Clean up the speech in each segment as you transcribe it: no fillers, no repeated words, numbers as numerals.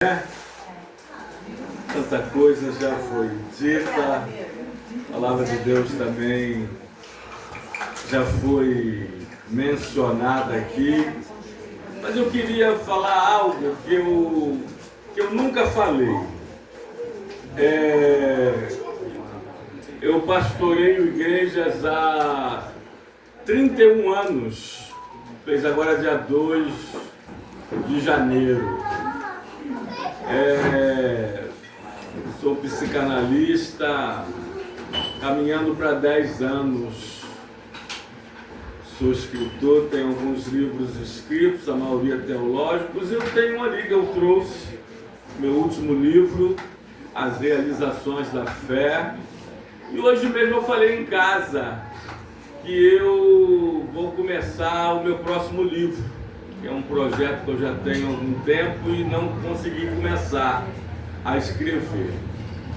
Tanta coisa já foi dita, a palavra de Deus também já foi mencionada aqui, mas eu queria falar algo que eu nunca falei. Eu pastoreio igrejas há 31 anos, fez agora dia 2 de janeiro. Sou psicanalista, caminhando para 10 anos. Sou escritor, tenho alguns livros escritos, a maioria teológicos. Eu tenho um ali que eu trouxe, meu último livro, As Realizações da Fé. E hoje mesmo eu falei em casa que eu vou começar o meu próximo livro, que é um projeto que eu já tenho há algum tempo e não consegui começar a escrever.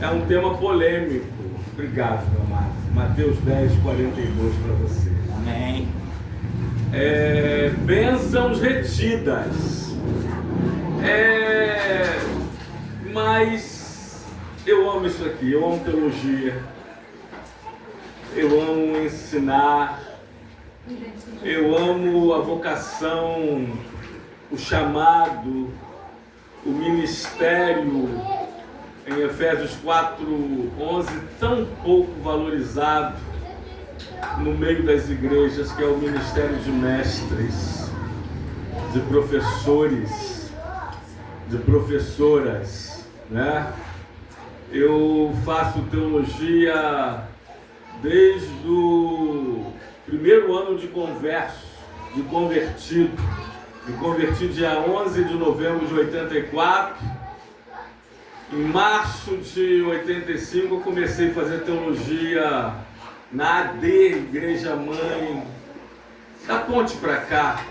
É um tema polêmico. Obrigado, meu amado. Mateus 10, 42 para você. Amém. Bênçãos retidas. Mas eu amo isso aqui, eu amo teologia, eu amo ensinar, eu amo a vocação, o chamado, o ministério, em Efésios 4:11, tão pouco valorizado no meio das igrejas, que é o ministério de mestres, de professores, de professoras, né? Eu faço teologia desde o primeiro ano de convertido. Me converti dia 11 de novembro de 84. Em março de 85 eu comecei a fazer teologia na AD, Igreja Mãe, da ponte para cá,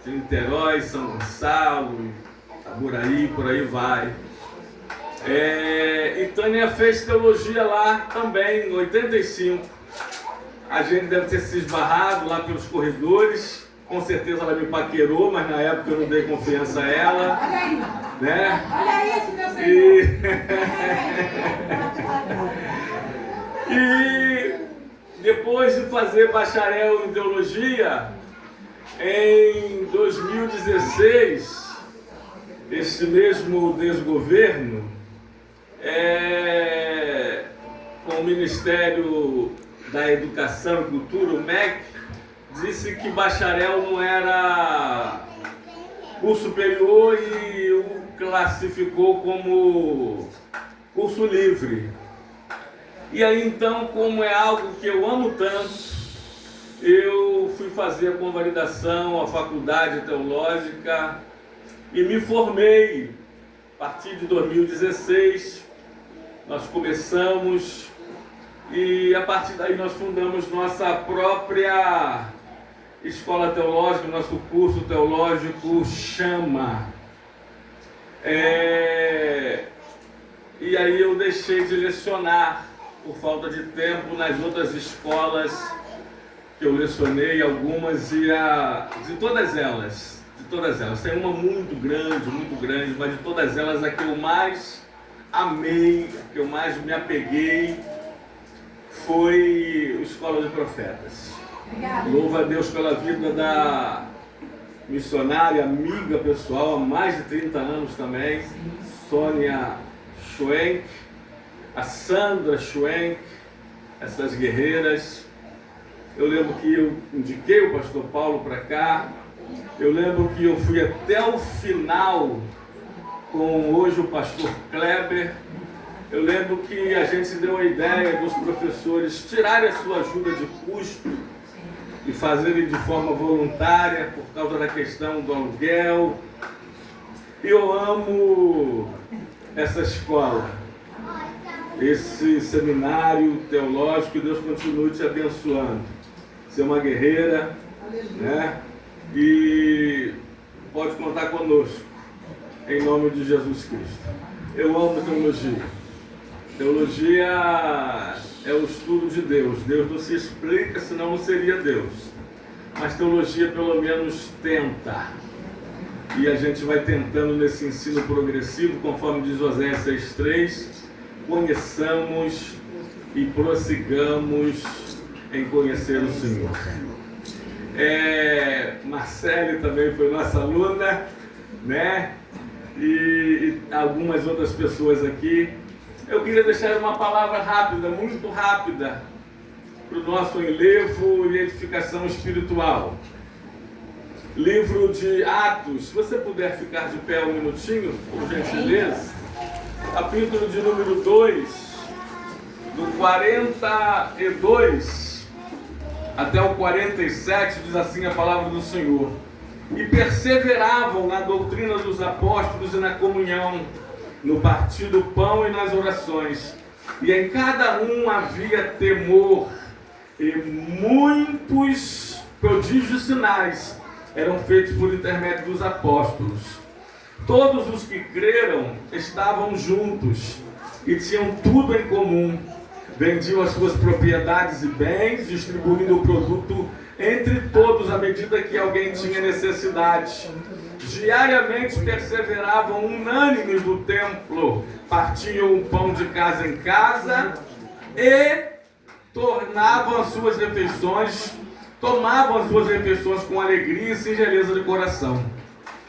de Niterói, São Gonçalo, Itaboraí, por aí vai. E Tânia fez teologia lá também, em 85. A gente deve ter se esbarrado lá pelos corredores. Com certeza ela me paquerou, mas na época eu não dei confiança a ela. Olha aí, Né? olha isso, meu Senhor. E depois de fazer bacharel em teologia, em 2016, esse mesmo desgoverno, com o Ministério da Educação e Cultura, o MEC, disse que bacharel não era curso superior e o classificou como curso livre. E aí então, como é algo que eu amo tanto, eu fui fazer a convalidação, a faculdade teológica e me formei. A partir de 2016, nós começamos e a partir daí nós fundamos nossa própria escola teológica, nosso curso teológico Chama. E aí eu deixei de lecionar por falta de tempo nas outras escolas que eu lecionei, algumas, de todas elas, tem uma muito grande, mas de todas elas a que eu mais amei, a que eu mais me apeguei, foi a Escola de Profetas. Louvo a Deus pela vida da missionária, amiga pessoal, há mais de 30 anos também, Sônia Schwenk, a Sandra Schwenk, essas guerreiras. Eu lembro que eu indiquei o pastor Paulo para cá, eu lembro que eu fui até o final com hoje o pastor Kleber. Eu lembro que a gente deu a ideia dos professores tirarem a sua ajuda de custo e fazerem de forma voluntária por causa da questão do aluguel. Eu amo essa escola, esse seminário teológico, que Deus continue te abençoando. Você é uma guerreira, né? E pode contar conosco, em nome de Jesus Cristo. Eu amo teologia. Teologia é o estudo de Deus. Deus não se explica, senão não seria Deus. Mas teologia pelo menos tenta. E a gente vai tentando nesse ensino progressivo, conforme diz Oséias 6,3, conheçamos e prossigamos em conhecer o Senhor. Marcele também foi nossa aluna, né? E algumas outras pessoas aqui. Eu queria deixar uma palavra rápida, muito rápida, para o nosso enlevo e edificação espiritual. Livro de Atos, se você puder ficar de pé um minutinho, por gentileza. Capítulo de número 2, do 42 até o 47, diz assim a palavra do Senhor. E perseveravam na doutrina dos apóstolos e na comunhão, no partir do pão e nas orações. E em cada um havia temor, e muitos prodígios e sinais eram feitos por intermédio dos apóstolos. Todos os que creram estavam juntos e tinham tudo em comum. Vendiam as suas propriedades e bens, distribuindo o produto entre todos à medida que alguém tinha necessidade. Diariamente perseveravam unânimes no templo, partiam o pão de casa em casa e tomavam as suas refeições com alegria e singeleza de coração,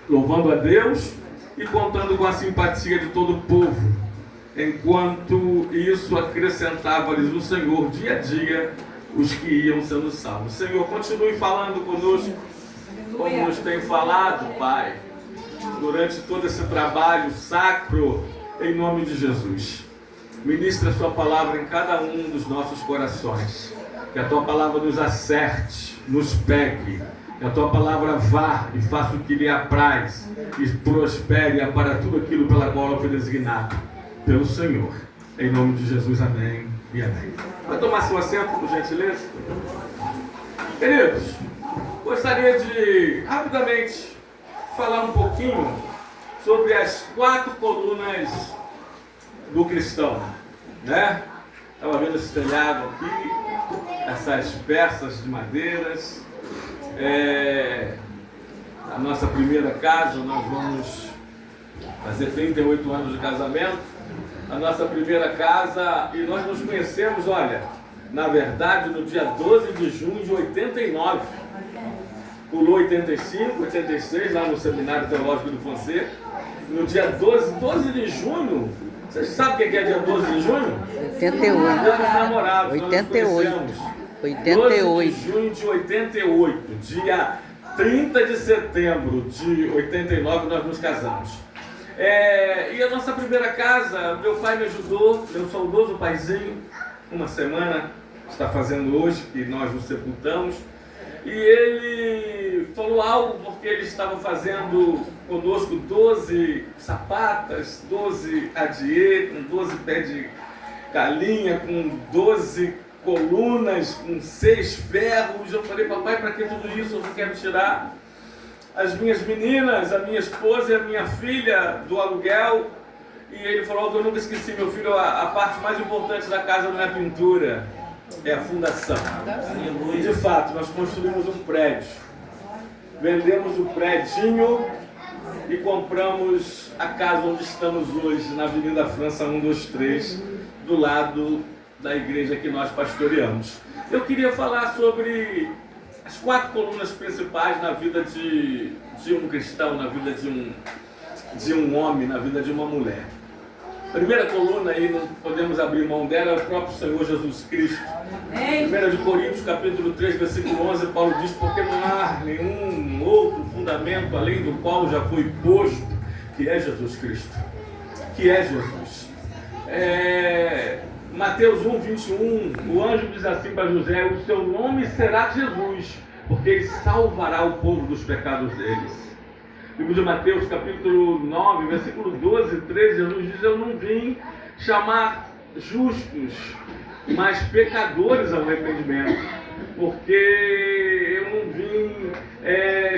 louvando a Deus e contando com a simpatia de todo o povo. Enquanto isso, acrescentava-lhes o Senhor dia a dia os que iam sendo salvos. Senhor, continue falando conosco, como nos tem falado, Pai, durante todo esse trabalho sacro, em nome de Jesus. Ministra a sua palavra em cada um dos nossos corações. Que a tua palavra nos acerte, nos pegue. Que a tua palavra vá e faça o que lhe apraz e prospere para tudo aquilo pela qual ela foi designado pelo Senhor. Em nome de Jesus, amém e amém. Vai tomar seu assento, por gentileza? Queridos, gostaria de rapidamente falar um pouquinho sobre as 4 colunas do cristão, né? Estava vendo esse telhado aqui, essas peças de madeiras. A nossa primeira casa, nós vamos fazer 38 anos de casamento. A nossa primeira casa, e nós nos conhecemos, olha, na verdade, no dia 12 de junho de 89. Pulou 85, 86, lá no Seminário Teológico do Fonseca. No dia 12 de junho, vocês sabem o que é dia 12 de junho? 88. Dia dos namorados, 88. 12 de junho de 88, dia 30 de setembro de 89, nós nos casamos. E a nossa primeira casa, meu pai me ajudou, meu saudoso paizinho, uma semana está fazendo hoje, que nós nos sepultamos, e ele falou algo porque ele estava fazendo conosco 12 sapatas, 12 adiê, com 12 pés de galinha, com 12 colunas, com 6 ferros. Eu falei, papai, para que tudo isso? Eu não quero tirar as minhas meninas, a minha esposa e a minha filha do aluguel. E ele falou que eu nunca esqueci, meu filho, a parte mais importante da casa não é a pintura, é a fundação. E de fato, nós construímos um prédio, vendemos o prédinho e compramos a casa onde estamos hoje, na Avenida França 123, do lado da igreja que nós pastoreamos. Eu queria falar sobre as 4 colunas principais na vida de um cristão, na vida de um homem, na vida de uma mulher. A primeira coluna aí, não podemos abrir mão dela, é o próprio Senhor Jesus Cristo. 1 Coríntios capítulo 3, versículo 11, Paulo diz, porque não há nenhum outro fundamento além do qual já foi posto, que é Jesus Cristo. Que é Jesus. Mateus 1, 21, o anjo diz assim para José, o seu nome será Jesus, porque ele salvará o povo dos pecados deles. Livro de Mateus, capítulo 9, versículo 12 e 13, Jesus diz, eu não vim chamar justos, mas pecadores ao arrependimento, porque eu não vim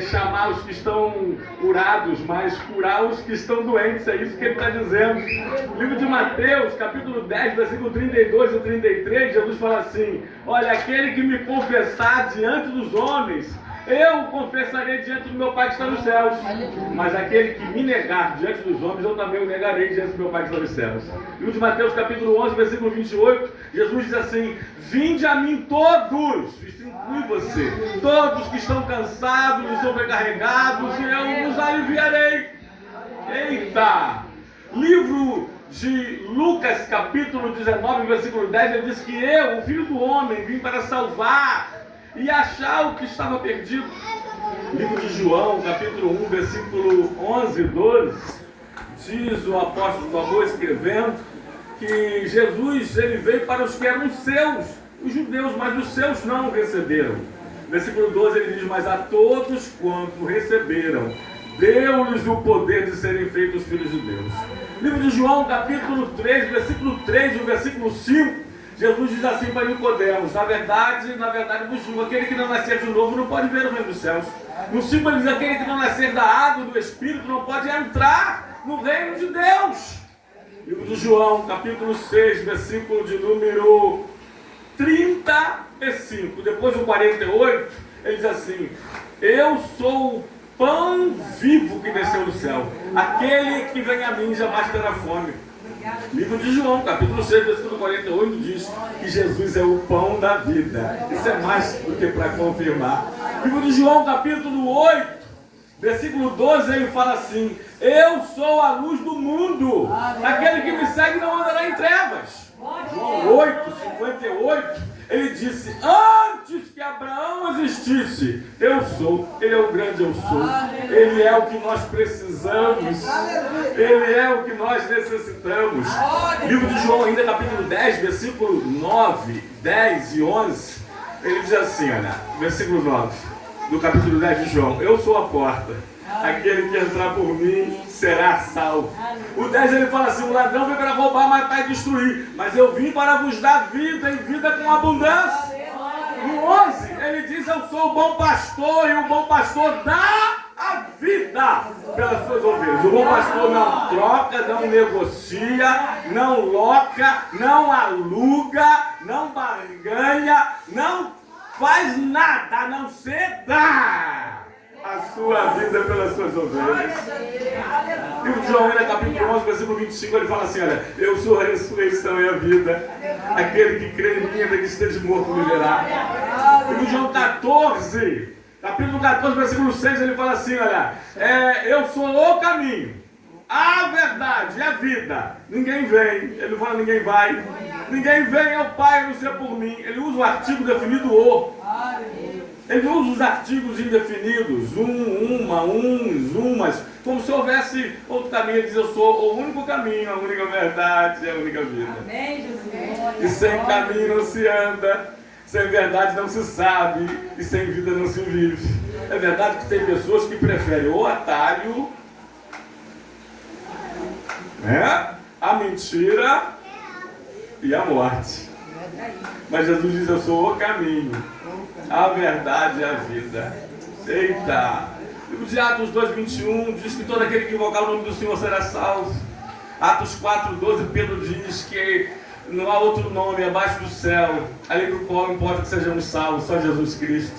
chamar os que estão curados, mas curar os que estão doentes. É isso que ele está dizendo. Livro de Mateus, capítulo 10, versículo 32 e 33, Jesus fala assim, olha, aquele que me confessar diante dos homens, eu o confessarei diante do meu Pai que está nos céus. Mas aquele que me negar diante dos homens, eu também o negarei diante do meu Pai que está nos céus. Livro de Mateus, capítulo 11, versículo 28, Jesus diz assim: vinde a mim todos, isso inclui você, todos que estão cansados e sobrecarregados, e eu os aliviarei. Eita! Livro de Lucas, capítulo 19, versículo 10, ele diz que eu, o Filho do Homem, vim para salvar e achar o que estava perdido. Livro de João, capítulo 1, versículo 11 e 12, diz o apóstolo do amor escrevendo que Jesus, ele veio para os que eram seus, os judeus, mas os seus não o receberam. Versículo 12 ele diz: mas a todos quanto receberam, deu-lhes o poder de serem feitos filhos de Deus. Livro de João, capítulo 3, versículo 3 e o versículo 5, Jesus diz assim para Nicodemos: na verdade vos digo, aquele que não nascer de novo não pode ver o reino dos céus. No 5 ele diz: aquele que não nascer da água e do Espírito não pode entrar no reino de Deus. Livro de João, capítulo 6, versículo de número 35, depois do 48, ele diz assim: eu sou o pão vivo que desceu do céu, aquele que vem a mim jamais terá fome. Livro de João, capítulo 6, versículo 48, diz que Jesus é o pão da vida. Isso é mais do que para confirmar. Livro de João, capítulo 8, versículo 12, ele fala assim: eu sou a luz do mundo, aquele que me segue não andará em trevas. João 8, 58, ele disse: antes que Abraão existisse, eu sou. Ele é o grande eu sou. Ele é o que nós precisamos. Ele é o que nós necessitamos. Livro de João, ainda capítulo 10, versículo 9, 10 e 11, ele diz assim, olha, versículo 9 do capítulo 10 de João: eu sou a porta, aquele que entrar por mim será salvo. O 10 ele fala assim: o ladrão veio para roubar, matar e destruir, mas eu vim para vos dar vida e vida com abundância. No 11 ele diz: eu sou o bom pastor, e o bom pastor dá a vida pelas suas ovelhas. O bom pastor não troca, não negocia, não loca, não aluga, não barganha, não faz nada a não ser dar a sua vida pelas suas ovelhas. Livro de João, capítulo 11, versículo 25, ele fala assim: olha, eu sou a ressurreição e a vida, aquele que crê em mim, ainda que esteja morto, viverá. Livro de João 14, capítulo 14, versículo 6, ele fala assim: olha, eu sou o caminho, a verdade e a vida. Ninguém vem, ele não fala ninguém vai, ninguém vem ao Pai a não ser por mim. Ele usa o artigo definido o. Ele usa os artigos indefinidos, uns, umas, como se houvesse outro caminho. Ele diz: eu sou o único caminho, a única verdade e a única vida. Amém, Jesus. E sem caminho não se anda, sem verdade não se sabe, e sem vida não se vive. É verdade que tem pessoas que preferem o atalho, a mentira e a morte. Mas Jesus diz: eu sou o caminho, a verdade e a vida. Eita! Livro de Atos 2:21 diz que todo aquele que invocar o nome do Senhor será salvo. Atos 4:12, Pedro diz que não há outro nome abaixo do céu além do qual importa que sejamos salvos, só Jesus Cristo.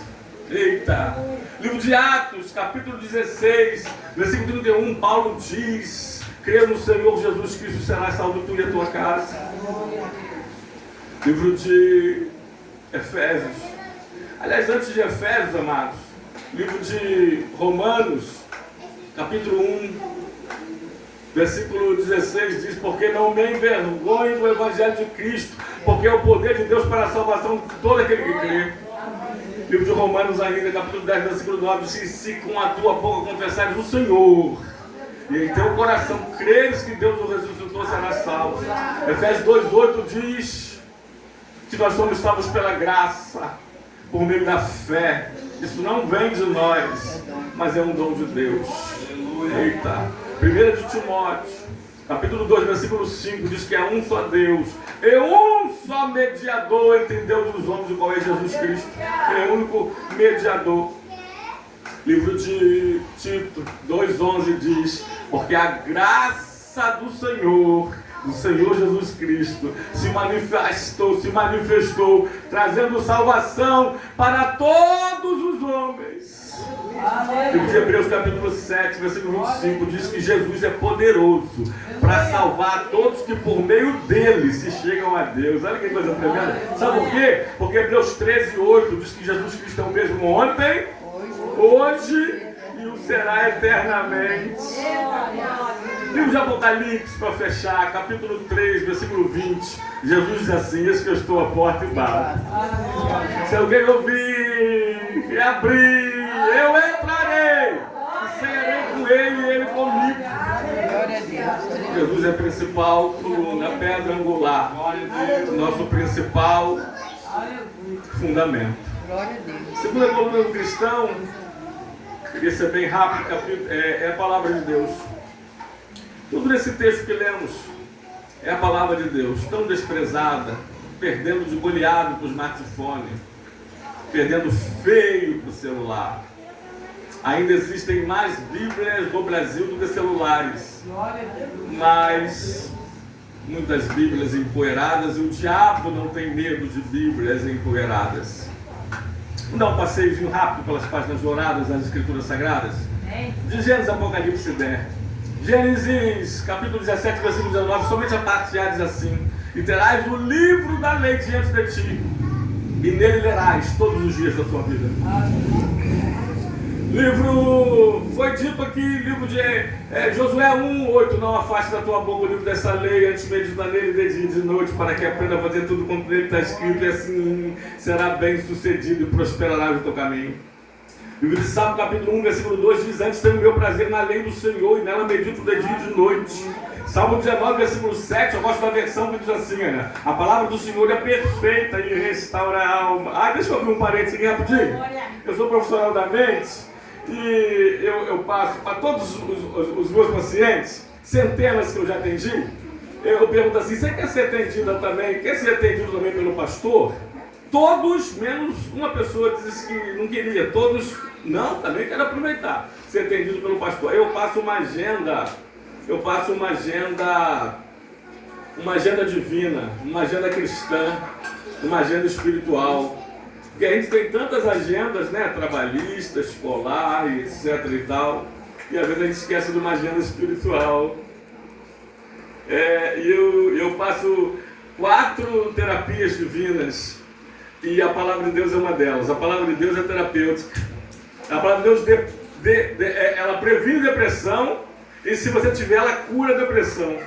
Eita! Livro de Atos, capítulo 16, versículo 31, Paulo diz: crê no Senhor Jesus Cristo, serás salvo tu e a tua casa. Livro de Efésios. Aliás, antes de Efésios, amados, livro de Romanos, capítulo 1, versículo 16, diz: porque não me envergonho do Evangelho de Cristo, porque é o poder de Deus para a salvação de todo aquele que crê. Livro de Romanos ainda, capítulo 10, versículo 9, diz: se com a tua boca confessares o Senhor, e em teu coração creres que Deus o ressuscitou, serás salvo. Efésios 2:8 diz que nós somos salvos pela graça, por meio da fé. Isso não vem de nós, mas é um dom de Deus. Eita! 1 de Timóteo, capítulo 2, versículo 5, diz que é um só Deus, e um só mediador entre Deus e os homens, o qual é Jesus Cristo. Ele é o único mediador. Livro de Tito 2:11 diz: porque a graça do Senhor O Senhor Jesus Cristo se manifestou, trazendo salvação para todos os homens. O livro de Hebreus capítulo 7, versículo 25 diz que Jesus é poderoso para salvar todos que por meio dele se chegam a Deus. Olha que coisa tremenda. Sabe por quê? Porque Hebreus 13, 8 diz que Jesus Cristo é o mesmo ontem, hoje e o será eternamente. Livro de Apocalipse, para fechar, capítulo 3, versículo 20. Jesus diz assim: eis que eu estou à porta e bato. Se alguém ouvir e abrir, eu entrarei e cearei com ele e ele comigo. Glória a Deus. Jesus é a principal coluna, pedra angular, nosso principal fundamento. Glória a Deus. Segunda coluna do cristão, queria ser bem rápido, é a palavra de Deus. Tudo nesse texto que lemos é a palavra de Deus, tão desprezada, perdendo de goleado para o smartphone, perdendo feio para o celular. Ainda existem mais Bíblias no Brasil do que celulares, mas muitas Bíblias empoeiradas, e o diabo não tem medo de Bíblias empoeiradas. Vamos dar um passeiozinho rápido pelas páginas douradas das Escrituras Sagradas? De Gênesis, Apocalipse e Der. Gênesis, capítulo 17, versículo 19, somente a parte A diz assim: e terás o livro da lei diante de ti, e nele lerás todos os dias da sua vida. Livro, foi dito aqui, livro de Josué 1:8, não afaste da tua boca o livro dessa lei, antes medita nele de dia e de noite, para que aprenda a fazer tudo quanto nele está escrito, e assim será bem sucedido e prosperará no teu caminho. Livro de Salmo, capítulo 1, versículo 2 diz: antes tenho o meu prazer na lei do Senhor, e nela medito de dia e de noite. Salmo 19, versículo 7, eu gosto da versão que diz assim, né? A palavra do Senhor é perfeita e restaura a alma. Deixa eu abrir um parênteses aqui rapidinho. Eu sou profissional da mente e eu passo para todos os meus pacientes, centenas que eu já atendi, eu pergunto assim: você quer ser atendida também? Quer ser atendido também pelo pastor? Todos, menos uma pessoa disse que não queria. Todos, não, também quero aproveitar, ser atendido pelo pastor. Eu passo uma agenda divina, uma agenda cristã, uma agenda espiritual. Porque a gente tem tantas agendas, né, trabalhista, escolar, etc e tal, e às vezes a gente esquece de uma agenda espiritual. E eu passo 4 terapias divinas, e a palavra de Deus é uma delas. A palavra de Deus é terapêutica. A palavra de Deus ela previne depressão, e se você tiver, ela cura a depressão.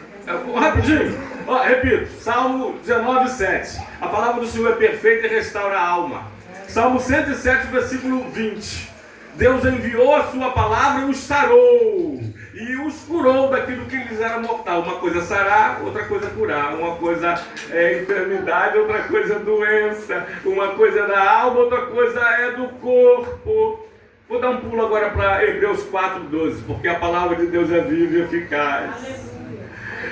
Rapidinho, repito, Salmo 19, 7. A palavra do Senhor é perfeita e restaura a alma. Salmo 107, versículo 20. Deus enviou a sua palavra e os sarou, e os curou daquilo que lhes era mortal. Uma coisa é sarar, outra coisa é curar. Uma coisa é enfermidade, outra coisa é doença. Uma coisa é da alma, outra coisa é do corpo. Vou dar um pulo agora para Hebreus 4:12, porque a palavra de Deus é viva e eficaz. Aleluia.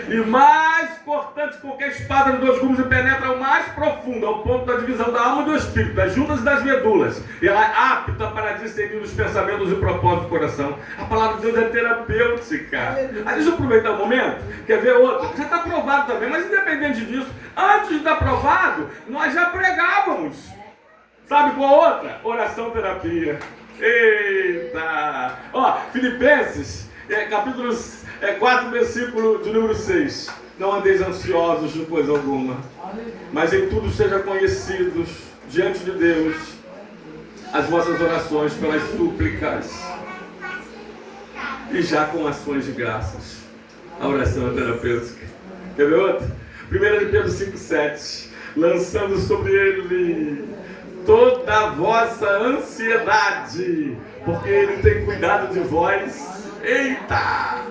E mais cortante que qualquer espada de 2 gumes, e penetra ao mais profundo, ao ponto da divisão da alma e do espírito, das juntas e das medulas. E ela é apta para discernir os pensamentos e propósitos do coração. A palavra de Deus é terapêutica. Deixa eu aproveitar o momento. Quer ver outra? Já está provado também, mas independente disso, antes de estar provado, nós já pregávamos. Sabe qual outra? Oração terapia. Eita! Filipenses, capítulo 4, versículo de número 6. Não andeis ansiosos de coisa alguma, mas em tudo sejam conhecidos diante de Deus as vossas orações pelas súplicas, e já com ações de graças. A oração é terapêutica. Quer ver outra? 1 de Pedro 5:7. Lançando sobre ele toda a vossa ansiedade, porque ele tem cuidado de vós. Eita!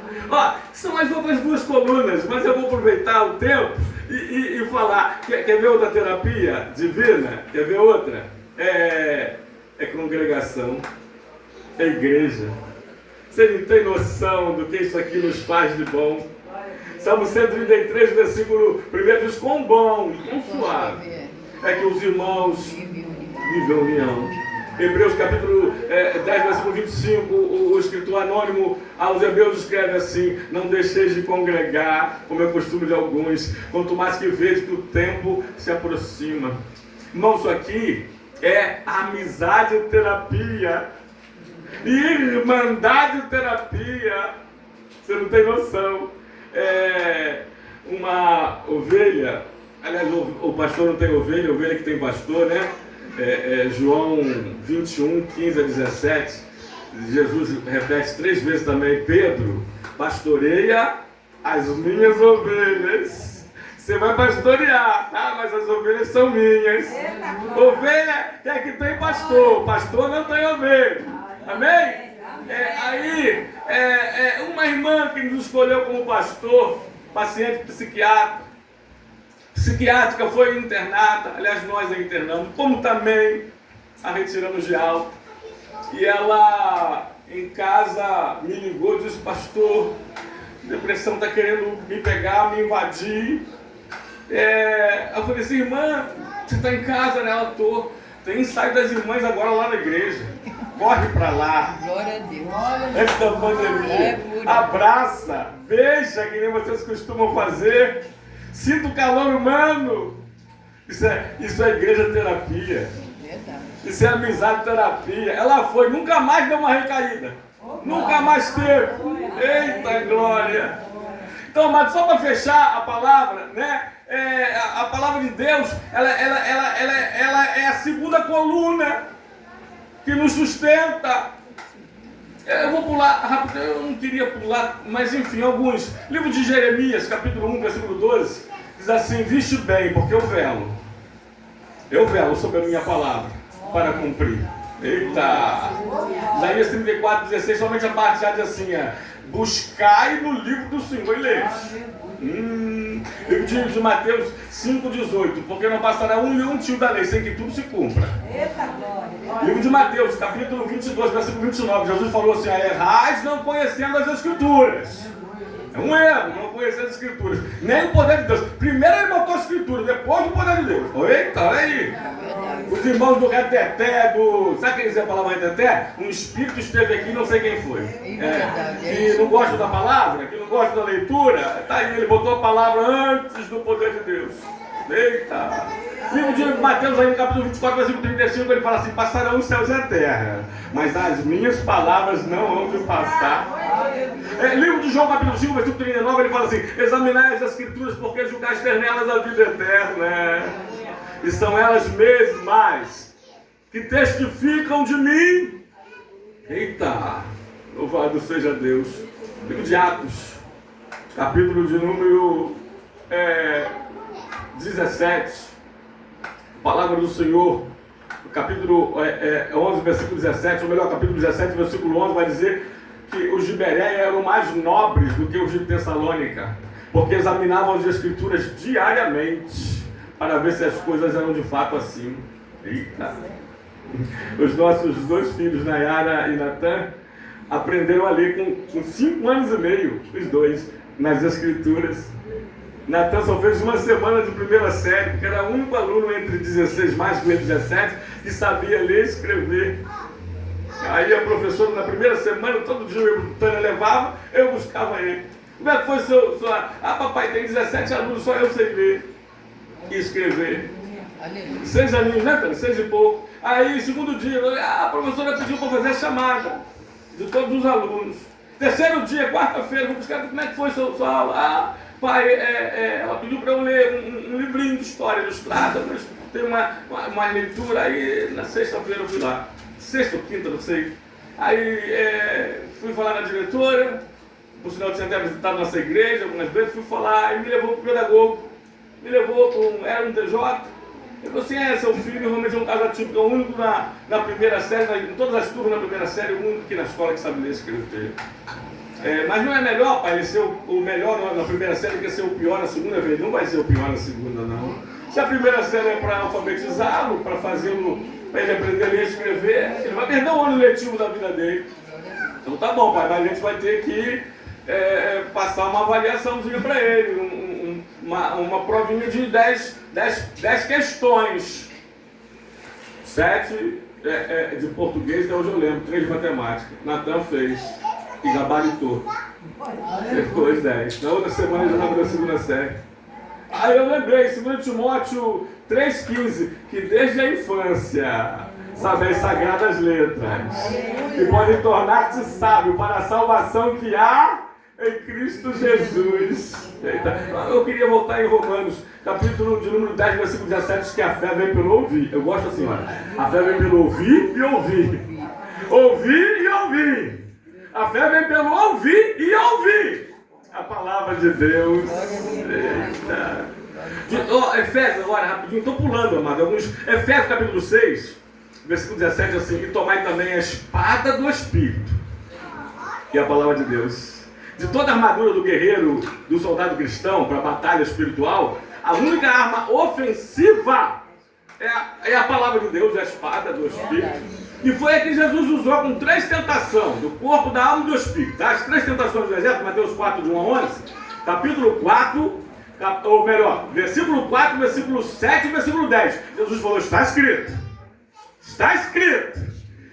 São as outras 2 colunas, mas eu vou aproveitar o tempo e falar. Quer ver outra terapia divina? Quer ver outra? É congregação, é igreja. Você não tem noção do que isso aqui nos faz de bom. Salmo 133, versículo 1 diz: quão bom e quão suave é que os irmãos vivem união. Hebreus capítulo 10, versículo 25, o escritor anônimo aos Hebreus escreve assim: não deixeis de congregar, como é costume de alguns, quanto mais que vejo que o tempo se aproxima. Irmão, isso aqui é amizade terapia, irmandade terapia. Você não tem noção. Uma ovelha, aliás, o pastor não tem ovelha, ovelha que tem pastor, né? João 21, 15 a 17, Jesus repete 3 vezes também: Pedro, pastoreia as minhas ovelhas. Você vai pastorear, tá? Mas as ovelhas são minhas. Ovelha é que tem pastor, pastor não tem ovelha. Amém? Aí, uma irmã que nos escolheu como pastor, paciente psiquiátrica, foi internada. Aliás, nós a internamos, como também a retiramos de alta. E ela, em casa, me ligou e disse: pastor, depressão está querendo me pegar, me invadir. Eu falei assim: irmã, você está em casa, né? Ela tô. Tem ensaio das irmãs agora lá na igreja. Corre para lá. Glória a Deus. Antes da pandemia. Abraça, beija, que nem vocês costumam fazer. Sinta o calor humano. Isso é igreja terapia. Verdade. Isso é amizade terapia. Ela foi, nunca mais deu uma recaída. Nunca mais teve. Eita glória. Então, mas só para fechar a palavra, né? A palavra de Deus, ela é a segunda coluna que nos sustenta. Eu vou pular rápido, eu não queria pular, mas enfim, alguns. Livro de Jeremias, capítulo 1, versículo 12, diz assim: viste bem, porque eu velo sobre a minha palavra para cumprir. Eita! Isaías 34, 16, somente a parte já diz assim: buscai no livro do Senhor e leis. Livro de Mateus 5, 18, porque não passará um tio da lei sem que tudo se cumpra. Livro de Mateus, capítulo 22, versículo 29, Jesus falou assim: errais não conhecendo as Escrituras. É um erro, não conhecer as Escrituras, nem o poder de Deus. Primeiro ele botou a Escritura, depois o poder de Deus. Eita, olha aí. Os irmãos do reteté, sabe quem diz a palavra reteté? Um espírito esteve aqui, não sei quem foi. Que não gosta da palavra, que não gosta da leitura, tá aí, ele botou a palavra antes do poder de Deus. Eita! Livro de Mateus, aí no capítulo 24, versículo 35, ele fala assim: passarão os céus e a terra, mas as minhas palavras não hão de passar. Livro de João, capítulo 5, versículo 39, ele fala assim: examinai as Escrituras, porque julgais ter nelas a vida eterna. E são elas mesmas que testificam de mim. Eita! Louvado seja Deus. Livro de Atos, capítulo de número 17. Palavra do Senhor, capítulo 11, versículo 17, ou melhor, capítulo 17, versículo 11, vai dizer que os de Bereia eram mais nobres do que os de Tessalônica, porque examinavam as Escrituras diariamente, para ver se as coisas eram de fato assim. Eita! Os nossos 2 filhos, Nayara e Natan, aprenderam a ler com 5 anos e meio, os 2, nas Escrituras. Natan só fez 1 semana de primeira série, porque era o único aluno entre 16 mais que 17 que sabia ler e escrever. Aí a professora, na primeira semana, todo dia o Tânia levava, eu buscava ele. Como é que foi sua... papai, tem 17 alunos, só eu sei ler e escrever. Aleluia. 6 aninhos, né, Tânia? 6 e pouco. Aí, segundo dia, a professora pediu para fazer a chamada de todos os alunos. Terceiro dia, quarta-feira, vou buscar como é que foi sua aula. Pai, ela pediu para eu ler um livrinho de história ilustrada, mas tem uma leitura. Aí na sexta-feira eu fui lá, sexta ou quinta, não sei. Aí fui falar na diretora, por sinal eu tinha até visitado nossa igreja algumas vezes, fui falar, e me levou para o pedagogo, era um TJ. Ele falou assim: seu filho realmente é um caso atípico, é o único na primeira série, em todas as turmas na primeira série, o único que na escola que sabe ler e escrever. Mas não é melhor, pai, ele ser o melhor na primeira série que ser o pior na segunda vez? Não vai ser o pior na segunda, não. Se a primeira série é para alfabetizá-lo, para fazê-lo, para ele aprender a ler e escrever, ele vai perder um ano letivo da vida dele. Então tá bom, pai, mas a gente vai ter que passar uma avaliaçãozinha para ele, uma provinha de 10 questões. 7 de português, até hoje eu lembro, 3 de matemática. Natan fez e gabaritou. Depois 10. Na outra semana ele já estava na segunda série. Aí eu lembrei, 2 Timóteo 3,15, que desde a infância sabe as sagradas letras, que podem tornar-te sábio para a salvação que há em Cristo Jesus. Eita. Eu queria voltar em Romanos, capítulo de número 10, versículo 17, diz que a fé vem pelo ouvir. Eu gosto assim, olha. A fé vem pelo ouvir e ouvir. Ouvir e ouvir. A fé vem pelo ouvir e ouvir a palavra de Deus. Eita. Efésios, agora, rapidinho, estou pulando, amado. Efésios, capítulo 6, versículo 17, assim: e tomai também a espada do Espírito, que é a palavra de Deus. De toda a armadura do guerreiro, do soldado cristão, para a batalha espiritual, a única arma ofensiva é a palavra de Deus, é a espada do Espírito. E foi a que Jesus usou com 3 tentações, do corpo, da alma e do Espírito. As 3 tentações do exército, Mateus 4, de 1 a 11, capítulo 4, ou melhor, versículo 4, versículo 7 e versículo 10. Jesus falou: está escrito. Está escrito.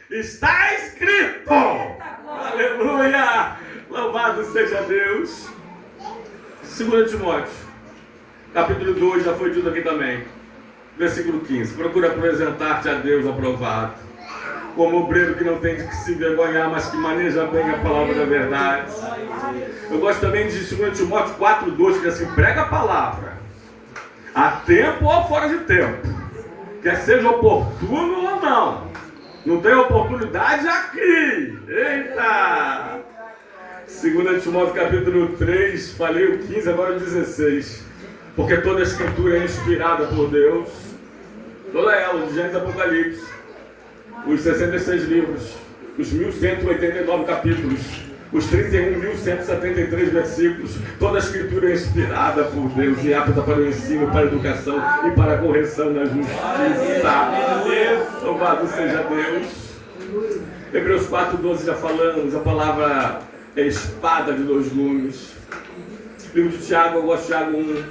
Está escrito. Aleluia. Louvado seja Deus. 2 Timóteo, capítulo 2, já foi dito aqui também. Versículo 15. Procura apresentar-te a Deus aprovado, como obreiro que não tem de que se envergonhar, mas que maneja bem a palavra da verdade. Eu gosto também de 2 Timóteo 4,2, que assim: prega a palavra, a tempo ou fora de tempo, quer seja oportuno ou não. Não tem oportunidade aqui. Eita! 2 Timóteo capítulo 3, falei o 15, agora o 16. Porque toda a escritura é inspirada por Deus, toda ela, de Gênesis a Apocalipse, os 66 livros, os 1189 capítulos, os 31.173 versículos, toda a escritura é inspirada por Deus e apta para o ensino, para a educação e para a correção na justiça. Louvado seja Deus. Hebreus 4,12 já falamos, a palavra é espada de 2 gumes. Livro de Tiago, eu gosto de Tiago 1,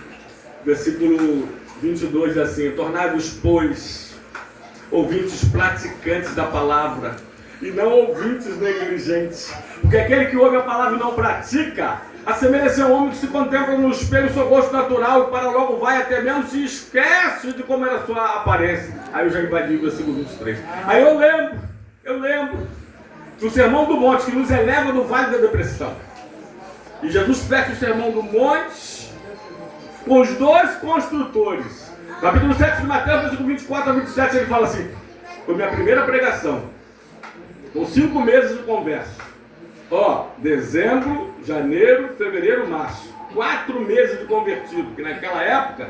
versículo 22, assim: tornai-vos, pois, ouvintes praticantes da palavra, e não ouvintes negligentes. Porque aquele que ouve a palavra e não pratica, assemelha-se a um homem que se contempla no espelho o seu gosto natural, e para logo vai, até mesmo se esquece de como era a sua aparência. Aí eu já invadi o versículo 23. Aí eu lembro do Sermão do Monte, que nos eleva no vale da depressão. E Jesus fecha o Sermão do Monte com os 2 construtores. Capítulo 7 de Mateus, versículo 24 a 27, ele fala assim: foi minha primeira pregação, com 5 meses de conversa. Dezembro, janeiro, fevereiro, março. 4 meses de convertido, porque naquela época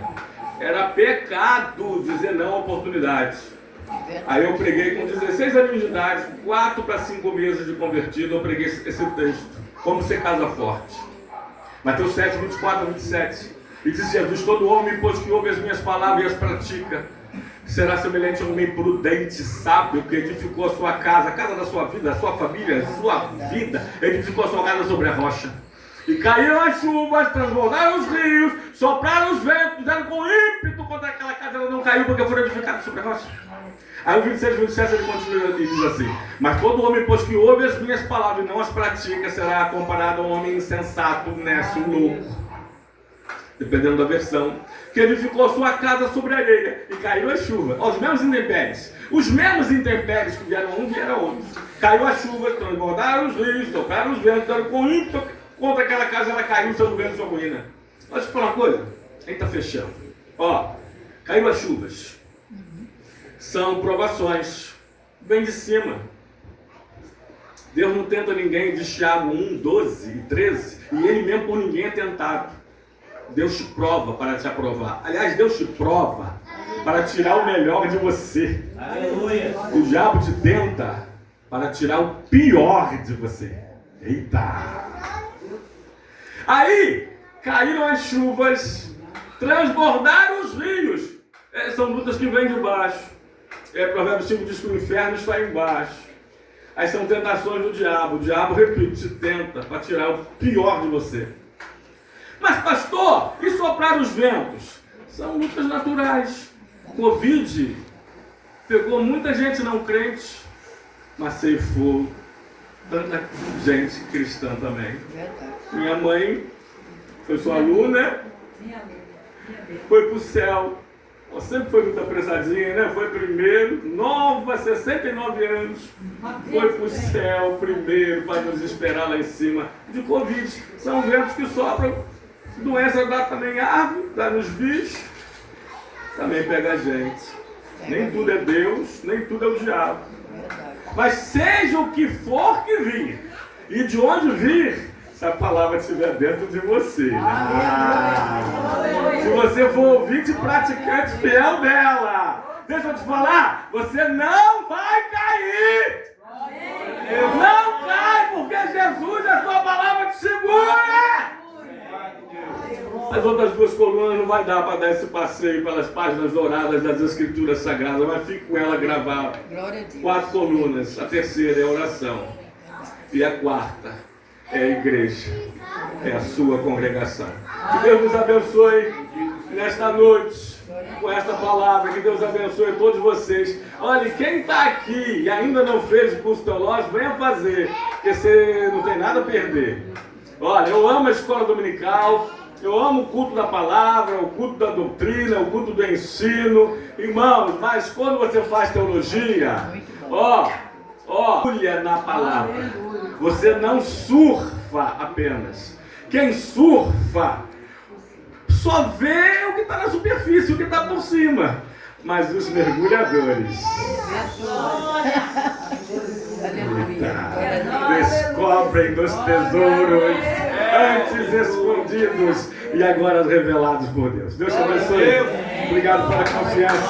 era pecado dizer não a oportunidades. Aí eu preguei com 16 anos de idade, 4 para 5 meses de convertido, eu preguei esse texto: como ser casa forte. Mateus 7, 24 a 27. E disse Jesus: todo homem, pois que ouve as minhas palavras e as pratica, será semelhante a um homem prudente, sábio, que edificou a sua casa, a casa da sua vida, a sua família, a sua vida, edificou a sua casa sobre a rocha. E caíram as chuvas, transbordaram os rios, sopraram os ventos, deram com ímpeto contra aquela casa, ela não caiu porque foram edificadas sobre a rocha. Aí o 26, 27 ele continua e diz assim: mas todo homem, pois que ouve as minhas palavras e não as pratica, será comparado a um homem insensato, nécio, louco, dependendo da versão, que edificou a sua casa sobre a areia, e caiu a chuva. Os mesmos intempéries que vieram um, vieram outros. Caiu a chuva, transbordaram os rios, sopraram os ventos, deram com ímpeto contra aquela casa, ela caiu sobre o vento, sua ruína. Mas falar uma coisa, aí está fechando. Caiu as chuvas. São provações, vem de cima. Deus não tenta ninguém, diz Tiago 1, 12 e 13, e ele mesmo por ninguém é tentado. Deus te prova para te aprovar. Aliás, Deus te prova para tirar o melhor de você. Aleluia. O diabo te tenta para tirar o pior de você. Eita! Aí, caíram as chuvas, transbordaram os rios. São lutas que vêm de baixo. Provérbios 5 diz que o inferno está embaixo. Aí são tentações do diabo. O diabo, repito, te tenta para tirar o pior de você. Mas pastor, e soprar os ventos? São lutas naturais. Covid pegou muita gente não crente, mas ceifou tanta gente cristã também. Verdade. Minha mãe foi sua aluna, foi para o céu. Ela sempre foi muito apressadinha, né? Foi primeiro, nova, 69 anos. Foi para o céu primeiro para nos esperar lá em cima de Covid. São ventos que sopram, doença dá também árvore, dá nos bichos, também pega a gente. Nem tudo é Deus, nem tudo é o diabo. Verdade. Mas seja o que for que vir, e de onde vir, se a palavra estiver dentro de você. Se você for ouvinte e praticante fiel dela, deixa eu te falar, você não vai cair. Não cai, porque Jesus, a sua palavra te segura. As outras duas colunas não vai dar para dar esse passeio pelas páginas douradas das Escrituras Sagradas, mas fica com ela gravada. Glória a Deus. 4 colunas, a terceira é a oração. E a quarta é a igreja, é a sua congregação. Que Deus nos abençoe nesta noite, com esta palavra. Que Deus abençoe todos vocês. Olha, quem está aqui e ainda não fez o curso teológico, venha fazer, porque você não tem nada a perder. Olha, eu amo a escola dominical, eu amo o culto da palavra, o culto da doutrina, o culto do ensino. Irmãos, mas quando você faz teologia, olha na palavra. Você não surfa apenas. Quem surfa só vê o que está na superfície, o que está por cima. Mas os mergulhadores descobrem dos tesouros antes escondidos e agora revelados por Deus. Deus te abençoe. Obrigado pela confiança.